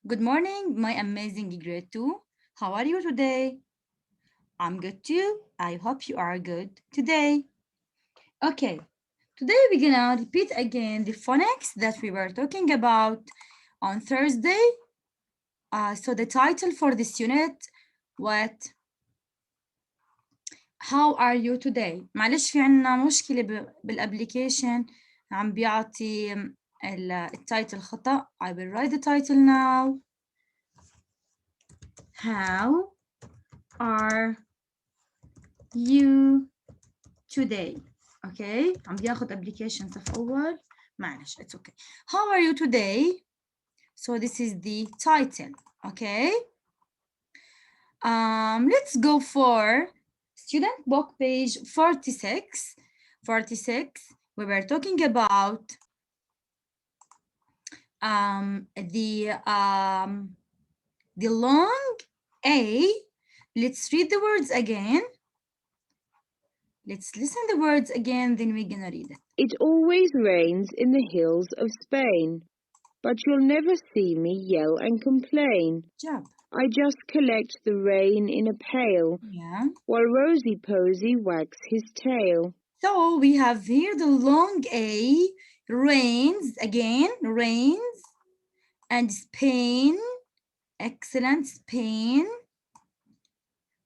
Good morning, my amazing grade 2. How are you today? I'm good too. I hope you are good today. Okay, today we're gonna repeat again the phonics that we were talking about on Thursday. So the title for this unit, what? How are you today? معلش في عنا مشكلة بالابليكيشن عم بيعطي التايتل خطأ. I will write the title now. How are you today? Okay, عم بياخد application صف أول. معلش, it's okay. How are you today? So this is the title. Okay. Let's go for student book page 46. 46. We were talking about the long A. Let's read the words again. Let's listen the words again, then we're gonna read it. It always rains in the hills of Spain, but you'll never see me yell and complain. Job. I just collect the rain in a pail, Yeah. while Rosy Posy wags his tail. So we have here the long A, rains, again, rains, and Spain, excellent, Spain.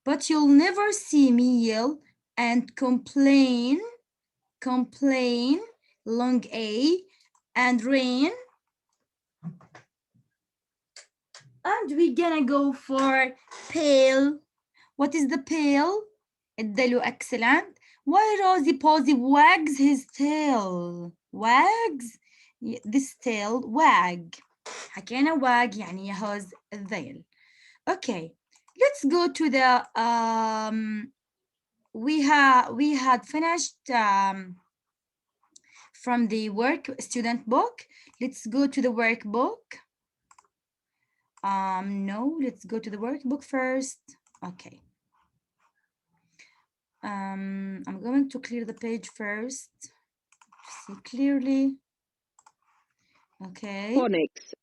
But you'll never see me yell and complain, complain, long A, and rain. And we're gonna go for pale. What is the pale? الدلو, excellent. Why Rosy Posy wags his tail? Wags? This tail, wag. حكينا wag يعني يهز الذيل. Okay, let's go to the we had finished from the student book. Let's go to the workbook. No, let's go to the workbook first. Okay. I'm going to clear the page first to see clearly. Okay. Phonics.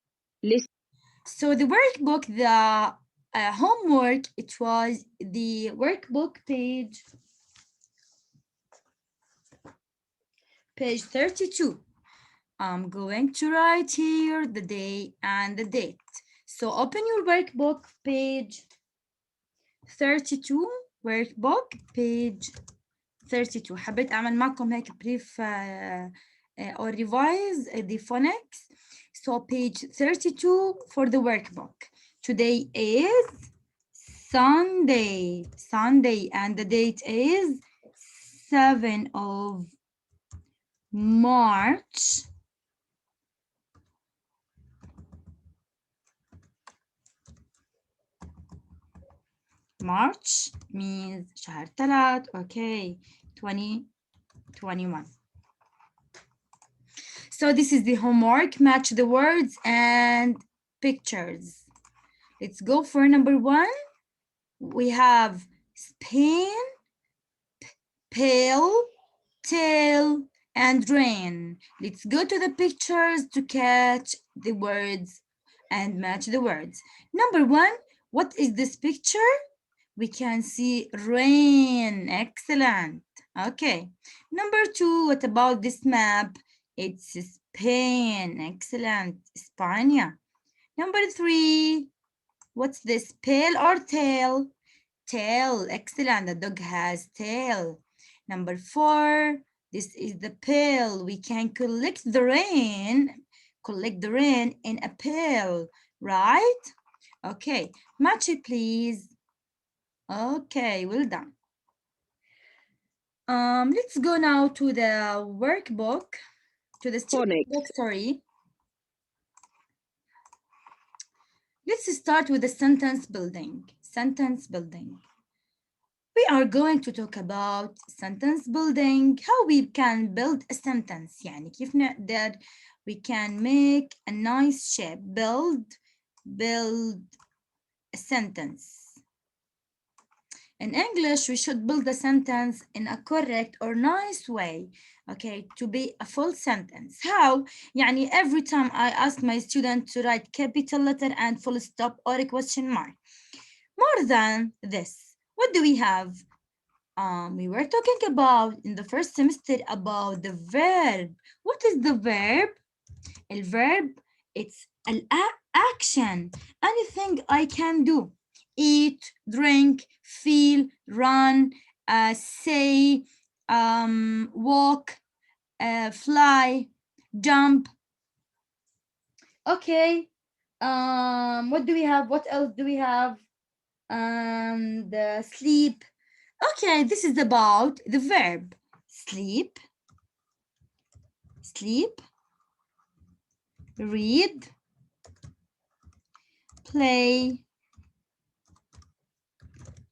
Listen. So the workbook, the homework, it was the workbook page 32. I'm going to write here the day and the date. So open your workbook page 32, workbook page 32. حبيت أعمل معكم هيك brief or revise the phonics. So page 32 for the workbook. Today is Sunday, and the date is 7 of March. March means شهر 3, okay, 2021. So this is the homework. Match the words and pictures. Let's go for number 1. We have Spain, pale, tail, and rain. Let's go to the pictures to catch the words and match the words. Number 1, what is this picture? We can see rain. Excellent. Okay. Number 2, what about this map? It's Spain. Excellent. España. Number 3, what's this, pale or tail? Tail. Excellent. The dog has tail. Number 4, this is the pail. We can collect the rain in a pail, right? Okay. Match it, please. Okay, well done. Let's go now to the workbook, to the student book, sorry. Let's start with the sentence building. Sentence building. We are going to talk about sentence building, how we can build a sentence. يعني كيف نقدر we can make a nice shape, build a sentence. In English, we should build a sentence in a correct or nice way, okay, to be a full sentence. How? يعني every time I ask my student to write capital letter and full stop or a question mark. More than this, what do we have? We were talking about in the first semester about the verb. What is the verb? El verb, it's an action. Anything I can do. Eat, drink, feel, run, say, walk, fly, jump. Okay. What do we have? What else do we have? The sleep. Okay, this is about the verb. Sleep, sleep, read, play,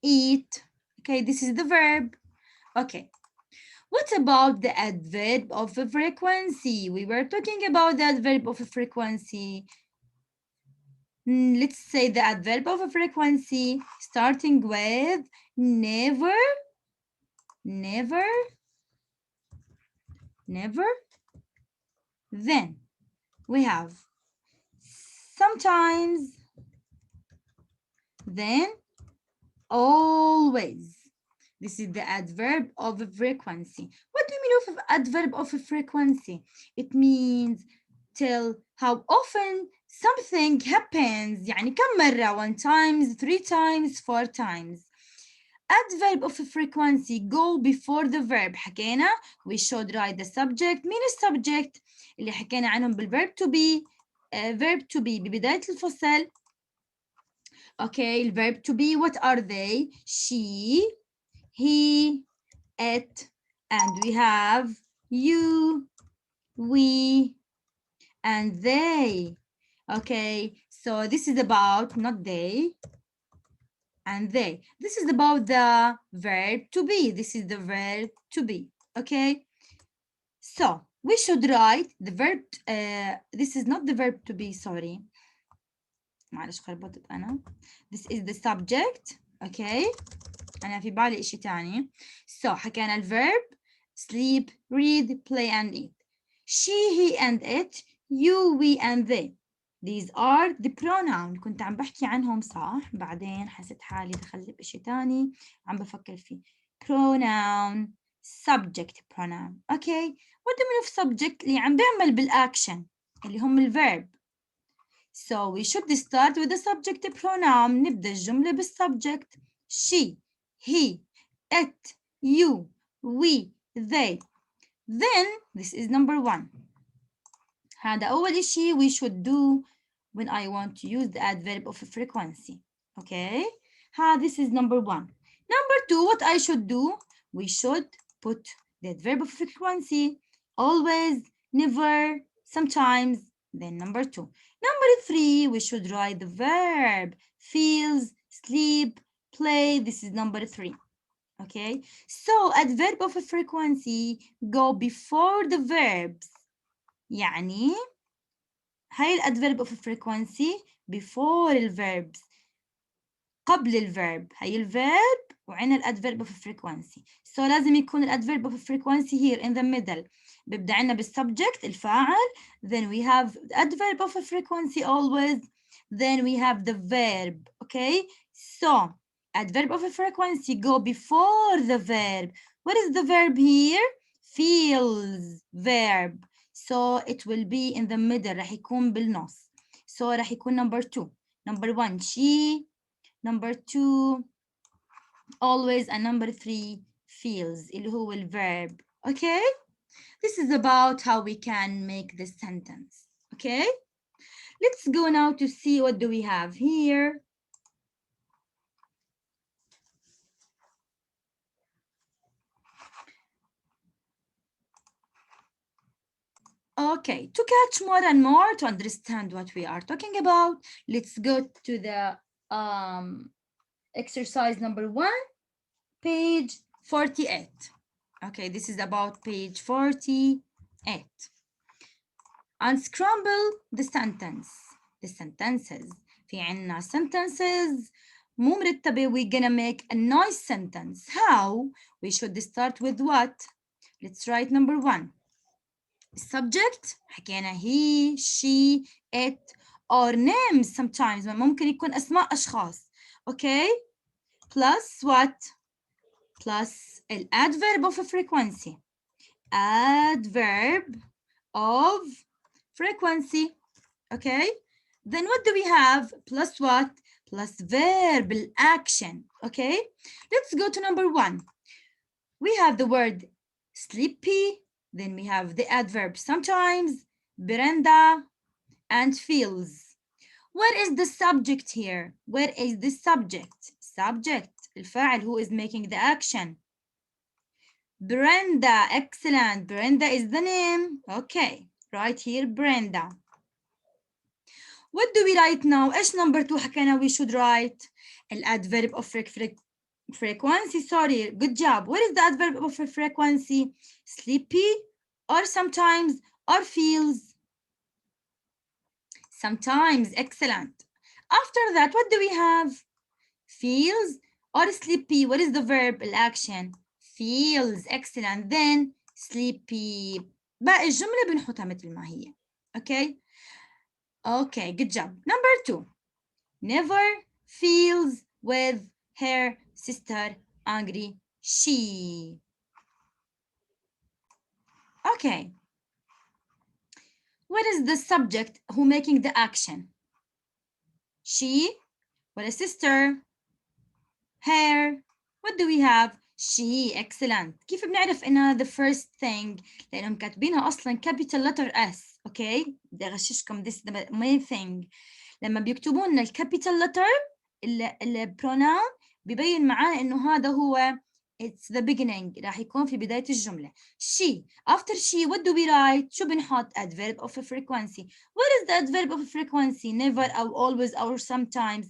eat. Okay, this is the verb. Okay. What about the adverb of a frequency? We were talking about the adverb of a frequency. Let's say the adverb of a frequency starting with never, never, never. Then we have sometimes, then always. This is the adverb of a frequency. What do you mean of adverb of a frequency? It means tell how often something happens. يعني كم مرة? 1 times, 3 times, 4 times. Adverb of a frequency go before the verb. حكينا we should write the subject. مين السبجكت؟ اللي حكينا عنهم بالverb to be. Verb to be ببداية الفصل. Okay, الverb to be, what are they? She, he, it, and we have you, we, and they. Okay, so this is about not they and they. This is about the verb to be. This is the verb to be. Okay, so we should write the verb. This is not the verb to be, sorry. معلش خربطت أنا. This is the subject. Okay. أنا في بالي إشي تاني. So حكينا الverb sleep, read, play and eat. She, he and it, you, we and they. These are the pronoun. كنت عم بحكي عنهم صح بعدين حسيت حالي دخلت بإشي تاني عم بفكر فيه. Pronoun, subject pronoun. Okay. What do you mean of subject؟ اللي عم بيعمل بالأكشن اللي هم الverb. So we should start with the subject pronoun. نبدأ الجملة بالsubject. She, he, it, you, we, they. Then this is number 1. هذا أول إشي we should do when I want to use the adverb of frequency. Okay. This is number 1. Number 2, what I should do? We should put the adverb of frequency always, never, sometimes. Then number 2. Number 3, we should write the verb feels, sleep, play. This is number 3. Okay, so adverb of a frequency go before the verbs. يعني هاي الادverb of a frequency before الverbs. قبل الverb. هاي الverb وعنا الادverb of a frequency. So لازم يكون الادverb of a frequency here in the middle. بيبدأ عنا بالsubject الفاعل. Then we have the adverb of a frequency always. Then we have the verb. Okay, so adverb of a frequency go before the verb. What is the verb here? Feels verb. So it will be in the middle. راح يكون بالنص. So راح يكون number 2. Number 1 she. Number 2 always, and number 3 feels اللي هو الverb. Okay? This is about how we can make this sentence. Okay? Let's go now to see what do we have here. Okay, to catch more and more, to understand what we are talking about, let's go to the exercise number 1, page 48. Okay, this is about page 48. Unscramble the sentence. The sentences. في عنا sentences مو مرتبة we're gonna make a nice sentence. How? We should start with what? Let's write number 1. Subject حكينا he, she, it or names sometimes ممكن يكون أسماء أشخاص. Okay? Plus what? Plus the adverb of frequency. Adverb of frequency. Okay? Then what do we have? Plus what? Plus verb, action. Okay? Let's go to number 1. We have the word sleepy. Then we have the adverb sometimes, Brenda, and feels. Where is the subject here? Where is the subject? Subject, الفاعل who is making the action. Brenda, excellent. Brenda is the name. Okay, right here, Brenda. What do we write now? إيش number 2 حكينا we should write? الadverb of frequency, sorry, good job. What is the adverb of frequency? Sleepy or sometimes or feels? Sometimes, excellent. After that, what do we have? Feels or sleepy? What is the verb, action? Feels, excellent. Then sleepy. باقي الجملة بنحطها مثل ما هي. Okay? Okay, good job. Number 2. Never feels with her sister angry. She. Okay. What is the subject who making the action? She or a sister? Her. What do we have? She. Excellent. كيف بنعرف إنها the first thing؟ لأنهم كاتبينها أصلا capital letter S. Okay. بدي أغششكم this the main thing. لما بيكتبوا لنا الكابيتال letter البروناون ببين معاه إنه هذا هو it's the beginning راح يكون في بداية الجملة. She. After she what do we write? شو بنحط? Adverb of frequency. What is the adverb of frequency? Never or always or sometimes.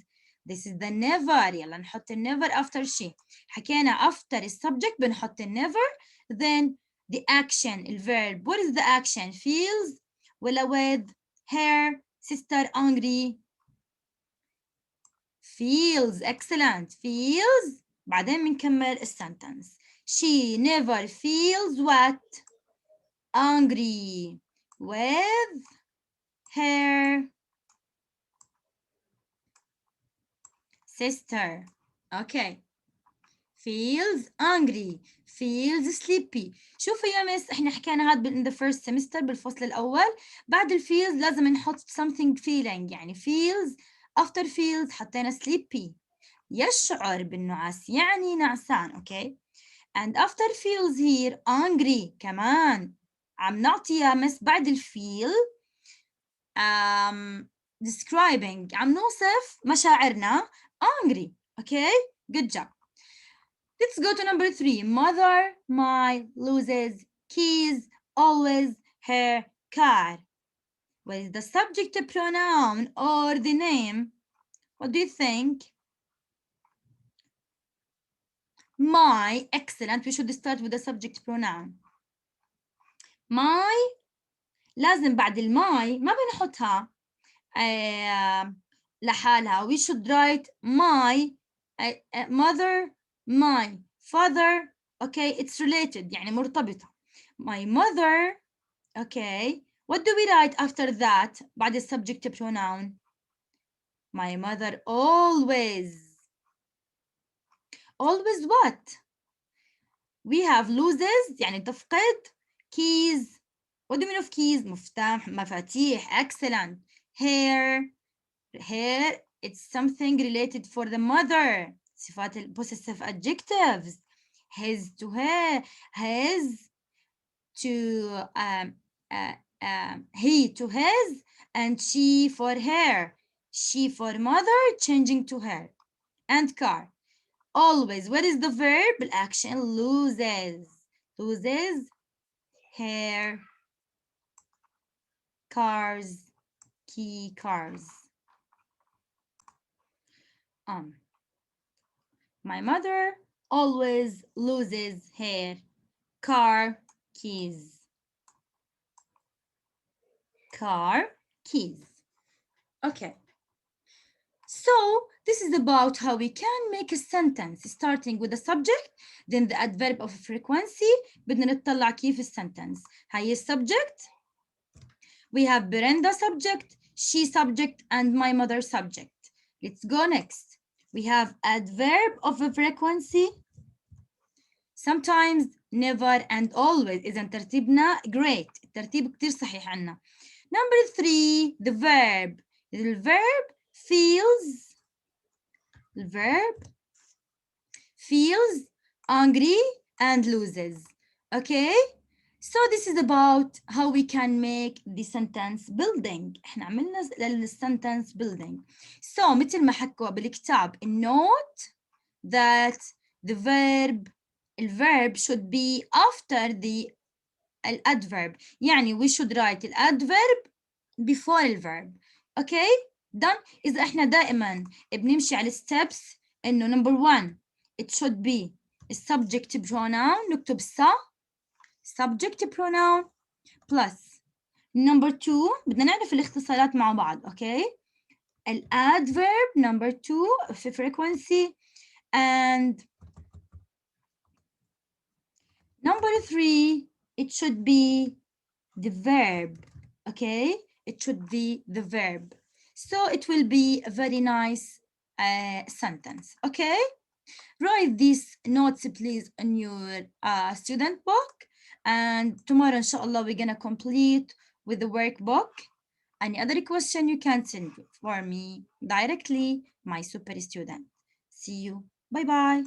This is the never. يلا نحط never after she. حكينا after subject بنحط never. Then the action الverb. What is the action? Feels ولا with her sister angry. Feels. Excellent. Feels. بعدين بنكمل السنتنس. She never feels what? Angry with her sister. Okay. Feels angry. Feels sleepy. شوفوا يا مس احنا حكينا هاد in the first semester بالفصل الأول. بعد الفيلز لازم نحط something feeling يعني feels after feels حطينا sleepy. يشعر بالنعاس يعني نعسان. Okay. And after feels here angry كمان عم نعطي يا مس بعد الفيل describing عم نوصف مشاعرنا angry. Okay. Good job. Let's go to number 3. Mother my loses keys always her car. What is the subject pronoun or the name? What do you think? My. Excellent. We should start with the subject pronoun. My لازم بعد الماي ما بنحطها لحالها. We should write my mother my father. Okay, it's related يعني مرتبطة. My mother. Okay, what do we write after that بعد the subject pronoun? My mother always. Always what? We have loses يعني تفقد. Keys. What do you mean of keys? مفتاح مفاتيح. Excellent. Hair. Hair. It's something related for the mother. صفات possessive adjectives. His to her. His to he to his and she for her. She for mother changing to her. And car. Always. What is the verb? Action loses. Loses hair, cars, key cars. My mother always loses her car keys. Car keys. Okay. So this is about how we can make a sentence starting with the subject, then the adverb of frequency. بدنا نطلع كيف السنتنس. هاي subject. We have Brenda subject, she subject, and my mother subject. Let's go next. We have adverb of a frequency. Sometimes, never, and always. إذا ترتيبنا great. الترتيب كتير صحيح عنا. Number 3, the verb. The verb feels. The verb feels angry and loses. Okay? So this is about how we can make the sentence building. احنا عملنا sentence building. So مثل ما حكوا بالكتاب note that the verb should be after the adverb. يعني we should write the adverb before the verb. Okay? Done. إذا احنا دائما بنمشي على steps إنه number 1 it should be subject pronoun. نكتب subject pronoun plus number 2 بدنا نعرف الاختصارات مع بعض. Okay? الadverb number 2 في frequency, and number 3 it should be the verb. Okay, it should be the verb, so it will be a very nice sentence. Okay, write these notes please in your student book, and tomorrow inshallah we're gonna complete with the workbook. Any other question you can send for me directly, my super student. See you. Bye bye.